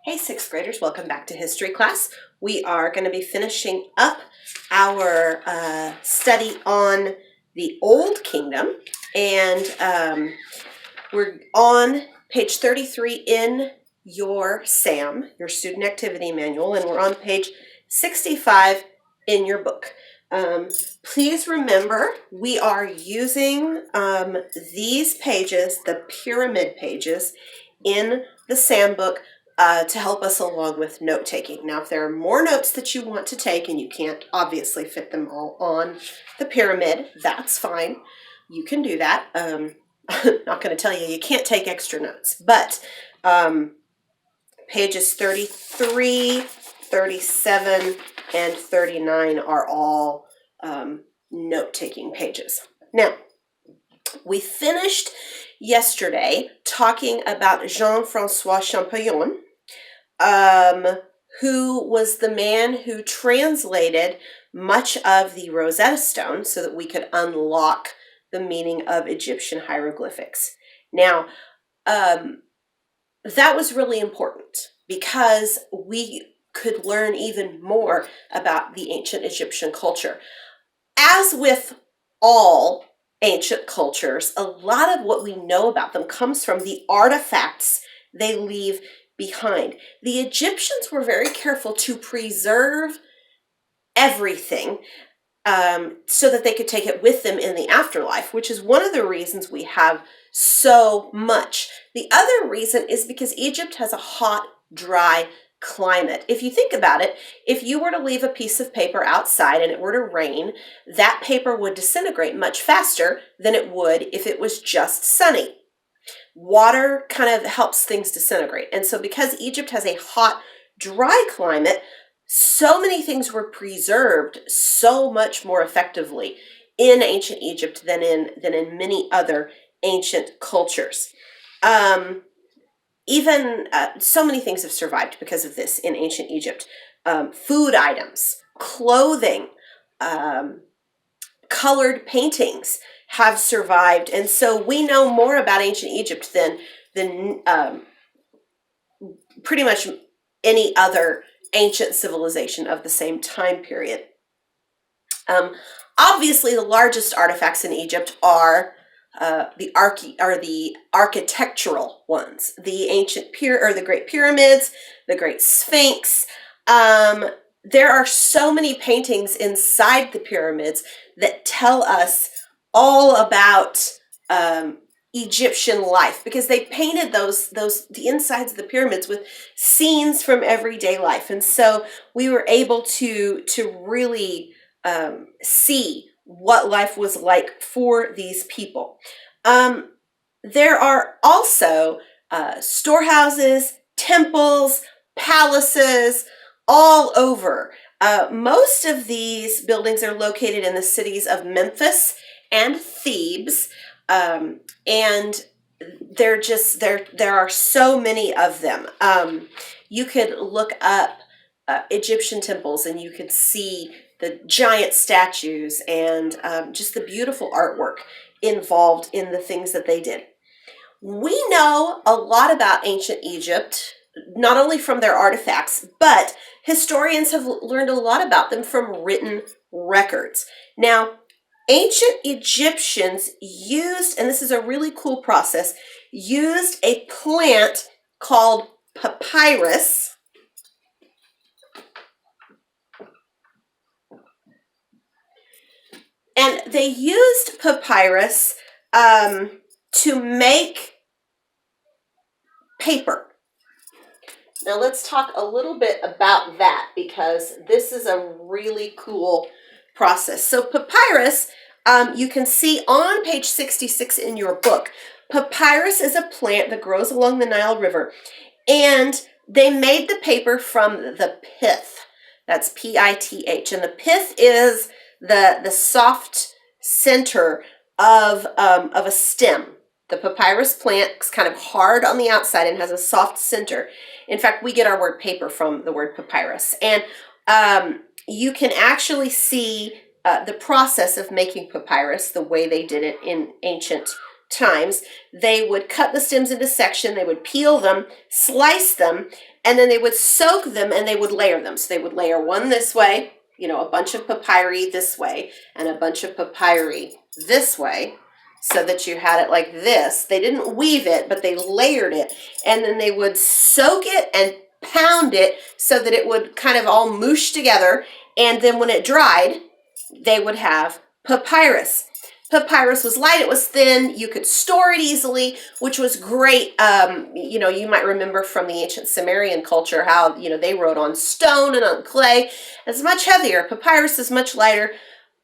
Hey, sixth graders, welcome back to history class. We are going to be finishing up our study on the Old Kingdom, and we're on page 33 in your SAM, your student activity manual, and we're on page 65 in your book. Please remember, we are using these pages, the pyramid pages, in the SAM book to help us along with note-taking. Now, if there are more notes that you want to take and you can't obviously fit them all on the pyramid, that's fine. You can do that. I'm not going to tell you can't take extra notes, but pages 33, 37, and 39 are all note-taking pages. Now, we finished yesterday talking about Jean-Francois Champollion, who was the man who translated much of the Rosetta Stone so that we could unlock the meaning of Egyptian hieroglyphics. Now, that was really important because we could learn even more about the ancient Egyptian culture. As with all ancient cultures, a lot of what we know about them comes from the artifacts they leave behind. The Egyptians were very careful to preserve everything so that they could take it with them in the afterlife, which is one of the reasons we have so much. The other reason is because Egypt has a hot, dry climate. If you think about it, if you were to leave a piece of paper outside and it were to rain, that paper would disintegrate much faster than it would if it was just sunny. Water kind of helps things disintegrate. And so because Egypt has a hot, dry climate, so many things were preserved so much more effectively in ancient Egypt than in many other ancient cultures. Even so many things have survived because of this in ancient Egypt. Food items, clothing, colored paintings have survived. And so we know more about ancient Egypt than pretty much any other ancient civilization of the same time period. Obviously, the largest artifacts in Egypt are the architectural ones, the ancient the Great Pyramids, the Great Sphinx. There are so many paintings inside the pyramids that tell us all about Egyptian life, because they painted the insides of the pyramids with scenes from everyday life, and so we were able to really see what life was like for these people. There are also storehouses, temples, palaces all over. Most of these buildings are located in the cities of Memphis and Thebes, and there are so many of them. You could look up Egyptian temples and you could see the giant statues and just the beautiful artwork involved in the things that they did. We know a lot about ancient Egypt, not only from their artifacts, but historians have learned a lot about them from written records. Now, ancient Egyptians used, and this is a really cool process, used a plant called papyrus. And they used papyrus to make paper. Now let's talk a little bit about that, because this is a really cool process. So papyrus, you can see on page 66 in your book, papyrus is a plant that grows along the Nile River, and they made the paper from the pith. That's P-I-T-H, and the pith is the soft center of a stem. The papyrus plant is kind of hard on the outside and has a soft center. In fact, we get our word paper from the word papyrus. And you can actually see the process of making papyrus the way they did it in ancient times, they would cut the stems into section, they would peel them, slice them, and then they would soak them and they would layer them. So they would layer one this way, you know, a bunch of papyri this way and a bunch of papyri this way, so that you had it like this. They didn't weave it, but they layered it, and then they would soak it and pound it so that it would kind of all moosh together, and then when it dried, they would have papyrus. Papyrus was light, it was thin, you could store it easily, which was great. You know, you might remember from the ancient Sumerian culture how, you know, they wrote on stone and on clay. It's much heavier. Papyrus is much lighter,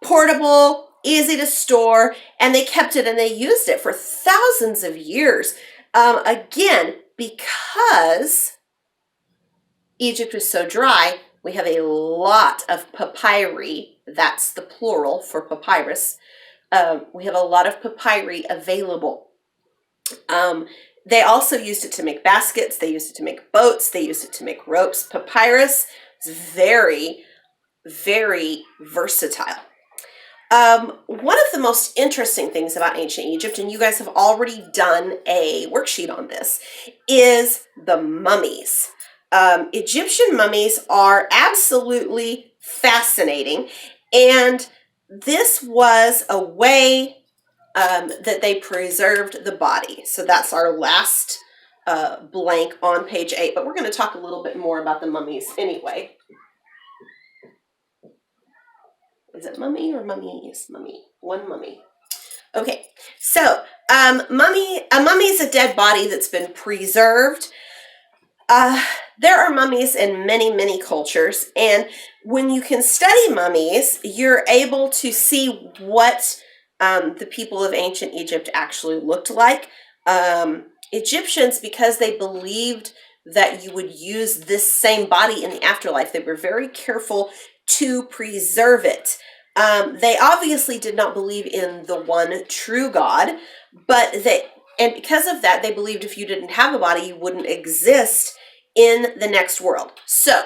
portable, easy to store, and they kept it and they used it for thousands of years. Again, because Egypt was so dry, we have a lot of papyri. That's the plural for papyrus. We have a lot of papyri available. They also used it to make baskets. They used it to make boats. They used it to make ropes. Papyrus is very, very versatile. One of the most interesting things about ancient Egypt, and you guys have already done a worksheet on this, is the mummies. Egyptian mummies are absolutely fascinating, and this was a way that they preserved the body. So that's our last blank on page 8, but we're going to talk a little bit more about the mummies anyway. Is it mummy or mummies? Mummy. One mummy. Okay, so a mummy is a dead body that's been preserved. There are mummies in many, many cultures, and when you can study mummies, you're able to see what the people of ancient Egypt actually looked like. Egyptians, because they believed that you would use this same body in the afterlife, they were very careful to preserve it. They obviously did not believe in the one true God, and because of that, they believed if you didn't have a body, you wouldn't exist in the next world. So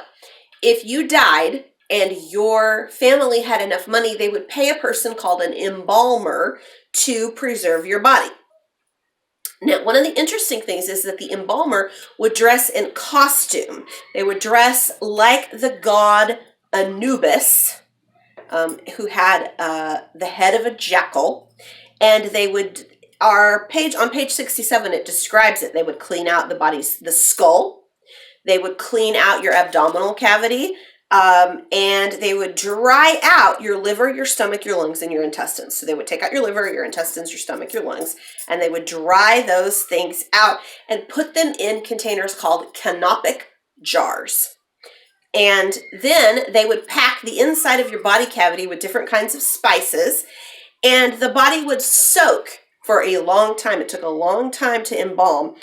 if you died and your family had enough money, they would pay a person called an embalmer to preserve your body. Now, one of the interesting things is that the embalmer would dress in costume. They would dress like the god Anubis, who had the head of a jackal, and they would, on page 67, it describes it. They would clean out the skull. They would clean out your abdominal cavity, and they would dry out your liver, your stomach, your lungs, and your intestines. So they would take out your liver, your intestines, your stomach, your lungs, and they would dry those things out and put them in containers called canopic jars. And then they would pack the inside of your body cavity with different kinds of spices, and the body would soak for a long time. It took a long time to embalm,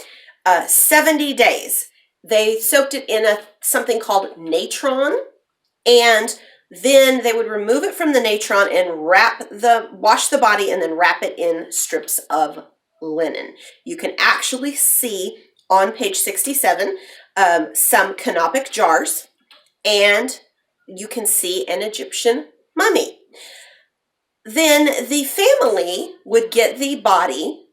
70 days. They soaked it in something called natron, and then they would remove it from the natron and wash the body and then wrap it in strips of linen. You can actually see on page 67 some canopic jars, and you can see an Egyptian mummy. Then the family would get the body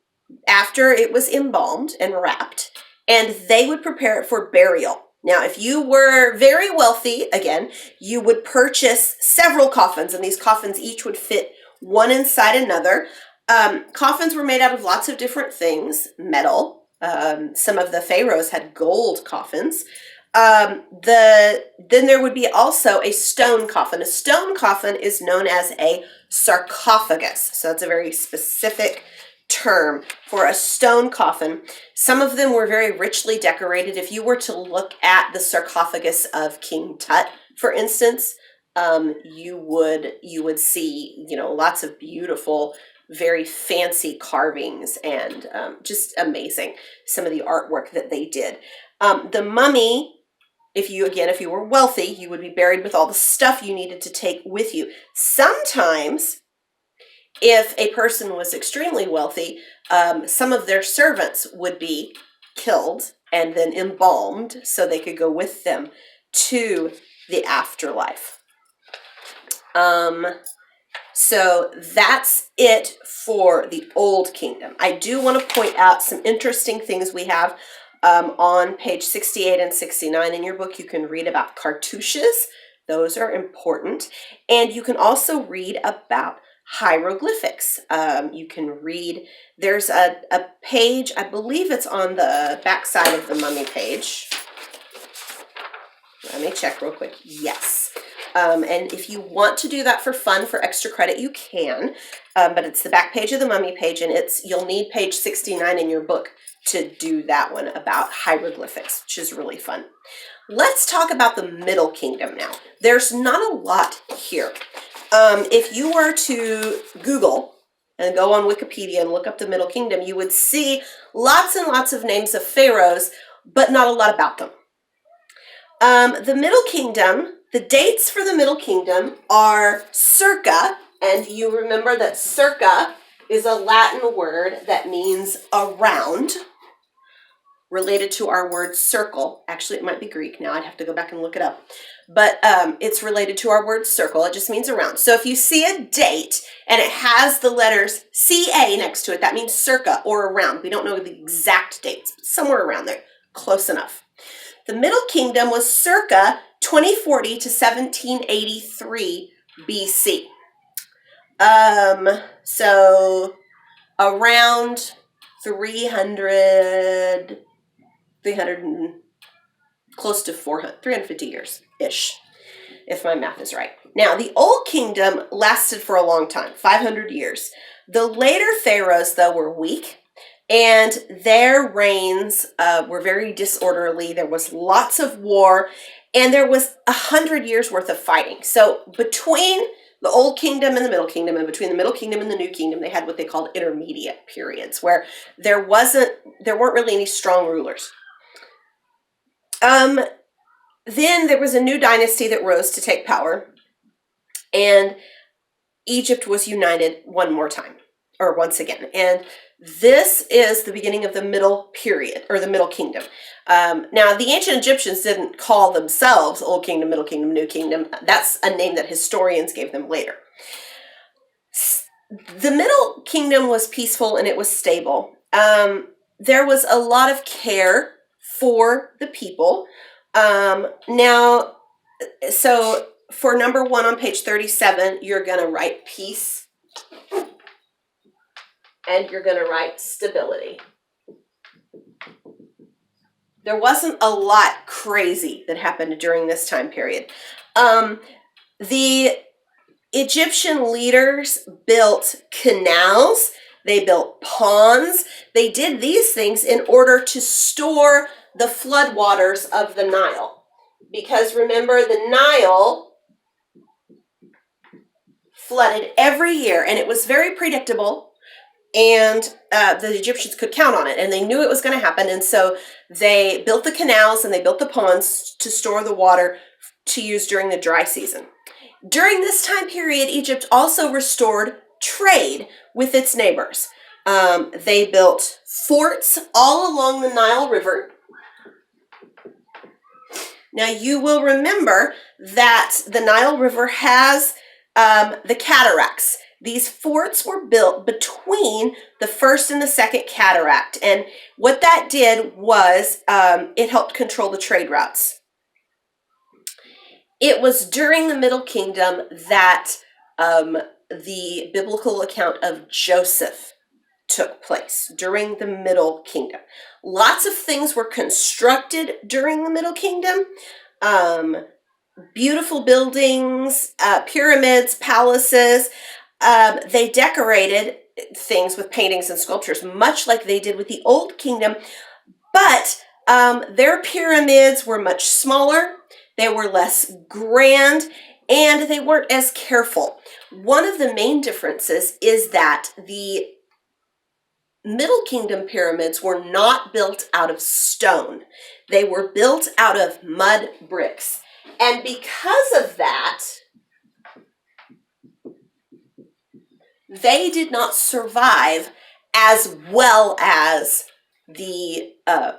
after it was embalmed and wrapped, and they would prepare it for burial. Now, if you were very wealthy, again, you would purchase several coffins, and these coffins each would fit one inside another. Coffins were made out of lots of different things, metal. Some of the pharaohs had gold coffins. Then there would be also a stone coffin. A stone coffin is known as a sarcophagus. So that's a very specific term for a stone coffin. Some of them were very richly decorated. If you were to look at the sarcophagus of King Tut, for instance, you would see, lots of beautiful, very fancy carvings, and just amazing, some of the artwork that they did. The mummy, if you were wealthy, you would be buried with all the stuff you needed to take with you. Sometimes, if a person was extremely wealthy, some of their servants would be killed and then embalmed so they could go with them to the afterlife. So that's it for the Old Kingdom. I do want to point out some interesting things we have on page 68 and 69 in your book. You can read about cartouches. Those are important. And you can also read about hieroglyphics. You can read, there's a page, I believe it's on the back side of the mummy page. Let me check real quick. Yes. And if you want to do that for fun, for extra credit, you can. But it's the back page of the mummy page, and you'll need page 69 in your book to do that one about hieroglyphics, which is really fun. Let's talk about the Middle Kingdom now. There's not a lot here. If you were to Google and go on Wikipedia and look up the Middle Kingdom, you would see lots and lots of names of pharaohs, but not a lot about them. The Middle Kingdom, the dates for the Middle Kingdom are circa, and you remember that circa is a Latin word that means around, related to our word circle. Actually, it might be Greek now. I'd have to go back and look it up. But it's related to our word circle. It just means around. So if you see a date and it has the letters CA next to it, that means circa or around. We don't know the exact dates, but somewhere around there. Close enough. The Middle Kingdom was circa 2040 to 1783 BC. So around 300 and close to 400, 350 years-ish, if my math is right. Now, the Old Kingdom lasted for a long time, 500 years. The later pharaohs, though, were weak, and their reigns were very disorderly. There was lots of war, and there was 100 years worth of fighting. So between the Old Kingdom and the Middle Kingdom, and between the Middle Kingdom and the New Kingdom, they had what they called intermediate periods, where there weren't really any strong rulers. Then there was a new dynasty that rose to take power, and Egypt was united once again. And this is the beginning of the Middle Period, or the Middle Kingdom. Now, the ancient Egyptians didn't call themselves Old Kingdom, Middle Kingdom, New Kingdom. That's a name that historians gave them later. The Middle Kingdom was peaceful and it was stable. There was a lot of care for the people. Now, so for number 1 on page 37, you're going to write peace and you're going to write stability. There wasn't a lot crazy that happened during this time period. The Egyptian leaders built canals, they built ponds, they did these things in order to store the floodwaters of the Nile. Because remember, the Nile flooded every year, and it was very predictable, and the Egyptians could count on it, and they knew it was going to happen, and so they built the canals and they built the ponds to store the water to use during the dry season. During this time period, Egypt also restored trade with its neighbors. They built forts all along the Nile River. Now, you will remember that the Nile River has the cataracts. These forts were built between the first and the second cataract. And what that did was it helped control the trade routes. It was during the Middle Kingdom that the biblical account of Joseph took place, during the Middle Kingdom. Lots of things were constructed during the Middle Kingdom. Beautiful buildings, pyramids, palaces. They decorated things with paintings and sculptures, much like they did with the Old Kingdom, but their pyramids were much smaller, they were less grand, and they weren't as careful. One of the main differences is that the Middle Kingdom pyramids were not built out of stone. They were built out of mud bricks. And because of that, they did not survive as well as the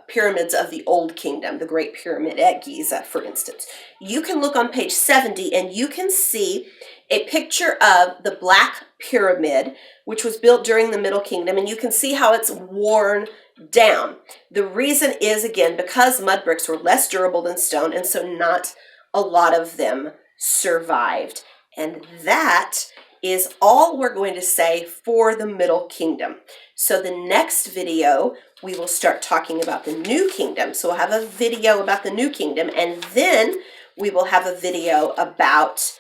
pyramids of the Old Kingdom, the Great Pyramid at Giza, for instance. You can look on page 70 and you can see a picture of the Black Pyramid, which was built during the Middle Kingdom, and you can see how it's worn down. The reason is, again, because mud bricks were less durable than stone, and so not a lot of them survived. And that is all we're going to say for the Middle Kingdom. So the next video, we will start talking about the New Kingdom. So we'll have a video about the New Kingdom, and then we will have a video about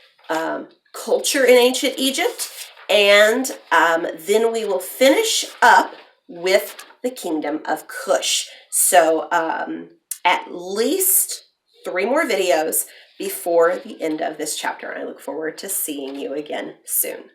culture in ancient Egypt, and then we will finish up with the Kingdom of Kush. So at least 3 more videos before the end of this chapter, and I look forward to seeing you again soon.